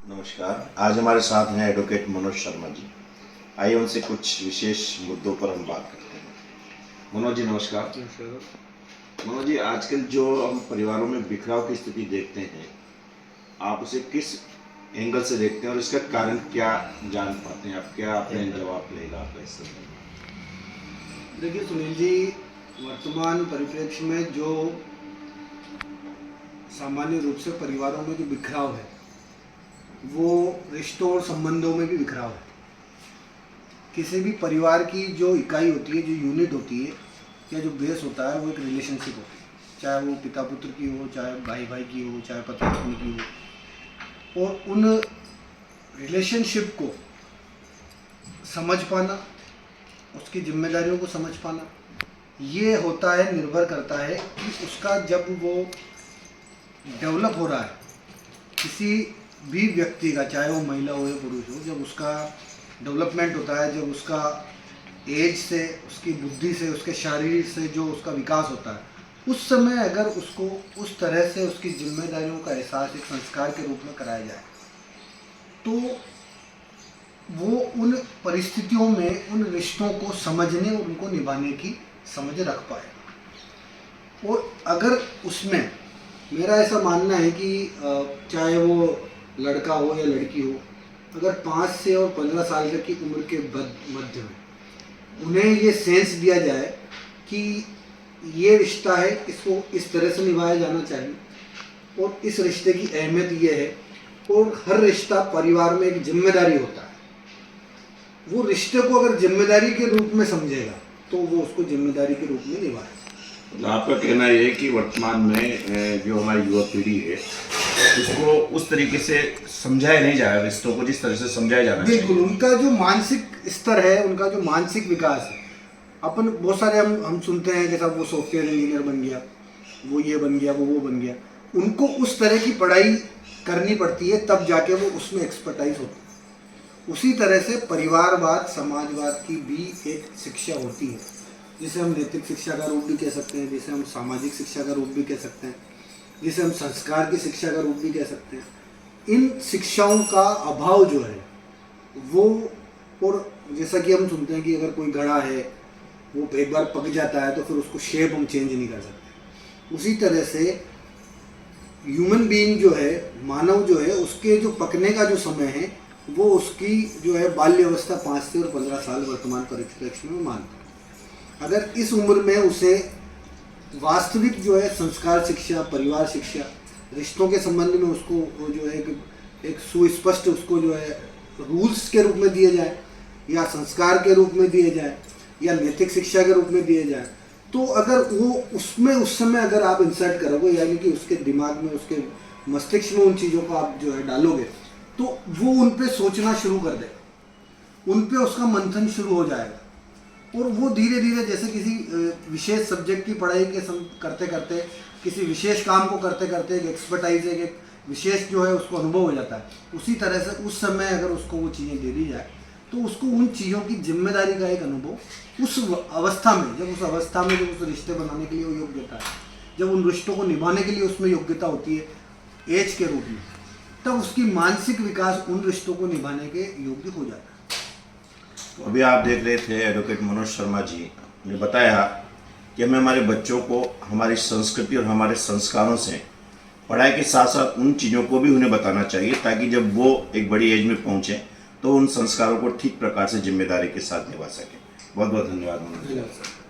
नमस्कार। आज हमारे साथ हैं एडवोकेट मनोज शर्मा जी। आइए उनसे कुछ विशेष मुद्दों पर हम बात करते हैं। मनोज जी नमस्कार। मनोज जी, आजकल जो हम परिवारों में बिखराव की स्थिति देखते हैं, आप उसे किस एंगल से देखते हैं और इसका कारण क्या जान पाते हैं? आप क्या अपने जवाब लेगा आपका इस समय? देखिए सुनील जी, वर्तमान परिप्रेक्ष्य में जो सामान्य रूप से परिवारों में जो बिखराव है वो रिश्तों और संबंधों में भी बिखराव है। किसी भी परिवार की जो इकाई होती है, जो यूनिट होती है या जो बेस होता है, वो एक रिलेशनशिप होती है। चाहे वो पिता पुत्र की हो, चाहे भाई भाई की हो, चाहे पति पत्नी की हो। और उन रिलेशनशिप को समझ पाना, उसकी जिम्मेदारियों को समझ पाना, ये होता है, निर्भर करता है कि उसका जब वो डेवलप हो रहा है किसी भी व्यक्ति का, चाहे वो महिला हो या पुरुष हो, जब उसका डेवलपमेंट होता है, जब उसका एज से, उसकी बुद्धि से, उसके शारीर से जो उसका विकास होता है, उस समय अगर उसको उस तरह से उसकी जिम्मेदारियों का एहसास एक संस्कार के रूप में कराया जाए तो वो उन परिस्थितियों में उन रिश्तों को समझने और उनको निभाने की समझ रख पाएगा। और अगर उसमें, मेरा ऐसा मानना है कि चाहे वो लड़का हो या लड़की हो, अगर 5 से और 15 साल तक की उम्र के मध्य में उन्हें ये सेंस दिया जाए कि ये रिश्ता है, इसको इस तरह से निभाया जाना चाहिए और इस रिश्ते की अहमियत ये है, और हर रिश्ता परिवार में एक जिम्मेदारी होता है, वो रिश्ते को अगर जिम्मेदारी के रूप में समझेगा तो वो उसको जिम्मेदारी के रूप में निभाएगा। तो आपका कहना ये है कि वर्तमान में जो हमारी युवा पीढ़ी है उसको उस तरीके से समझाया नहीं जा रहा, रिश्तों को जिस तरह से समझाया जाना चाहिए। बिल्कुल, उनका जो मानसिक स्तर है, उनका जो मानसिक विकास है, अपन बहुत सारे हम सुनते हैं कि साहब वो सॉफ्टवेयर इंजीनियर बन गया, वो ये बन गया, वो बन गया। उनको उस तरह की पढ़ाई करनी पड़ती है, तब जाके वो उसमें एक्सपर्टाइज होती है। उसी तरह से परिवारवाद, समाजवाद की भी एक शिक्षा होती है, जिसे हम नैतिक शिक्षा का रूप भी कह सकते हैं, जिसे हम सामाजिक शिक्षा का रूप भी कह सकते हैं, जिसे हम संस्कार की शिक्षा का रूप भी कह सकते हैं। इन शिक्षाओं का अभाव जो है वो, और जैसा कि हम सुनते हैं कि अगर कोई घड़ा है वो एक बार पक जाता है तो फिर उसको शेप हम चेंज नहीं कर सकते। उसी तरह से ह्यूमन बीइंग जो है, मानव जो है, उसके जो पकने का जो समय है वो उसकी जो है बाल्यावस्था 5 से और 15 साल वर्तमान परिप्रेक्ष्य में मानते हैं। अगर इस उम्र में उसे वास्तविक जो है संस्कार शिक्षा, परिवार शिक्षा, रिश्तों के संबंध में उसको जो है एक सुस्पष्ट उसको जो है रूल्स के रूप में दिए जाए, या संस्कार के रूप में दिए जाए, या नैतिक शिक्षा के रूप में दिए जाए, तो अगर वो उसमें उस समय अगर आप इंसर्ट करोगे, यानी कि उसके दिमाग में, उसके मस्तिष्क में उन चीज़ों को आप जो है डालोगे, तो वो उन पे सोचना शुरू कर देगा, उन पे उसका मंथन शुरू हो जाएगा। और वो धीरे धीरे, जैसे किसी विशेष सब्जेक्ट की पढ़ाई के करते करते, किसी विशेष काम को करते करते एक एक्सपर्टाइज, एक विशेष जो है उसको अनुभव हो जाता है, उसी तरह से उस समय अगर उसको वो चीज़ें दे दी जाए तो उसको उन चीज़ों की जिम्मेदारी का एक अनुभव उस अवस्था में, जब उस रिश्ते बनाने के लिए वो योग्य होता है, जब उन रिश्तों को निभाने के लिए उसमें योग्यता होती है एज के रूप में, तब उसकी मानसिक विकास उन रिश्तों को निभाने के योग्य हो जाता है। तो अभी आप देख रहे थे एडवोकेट मनोज शर्मा जी ने बताया कि हमें हमारे बच्चों को हमारी संस्कृति और हमारे संस्कारों से, पढ़ाई के साथ साथ उन चीज़ों को भी उन्हें बताना चाहिए, ताकि जब वो एक बड़ी एज में पहुँचे तो उन संस्कारों को ठीक प्रकार से जिम्मेदारी के साथ निभा सकें। बहुत बहुत धन्यवाद मनोज।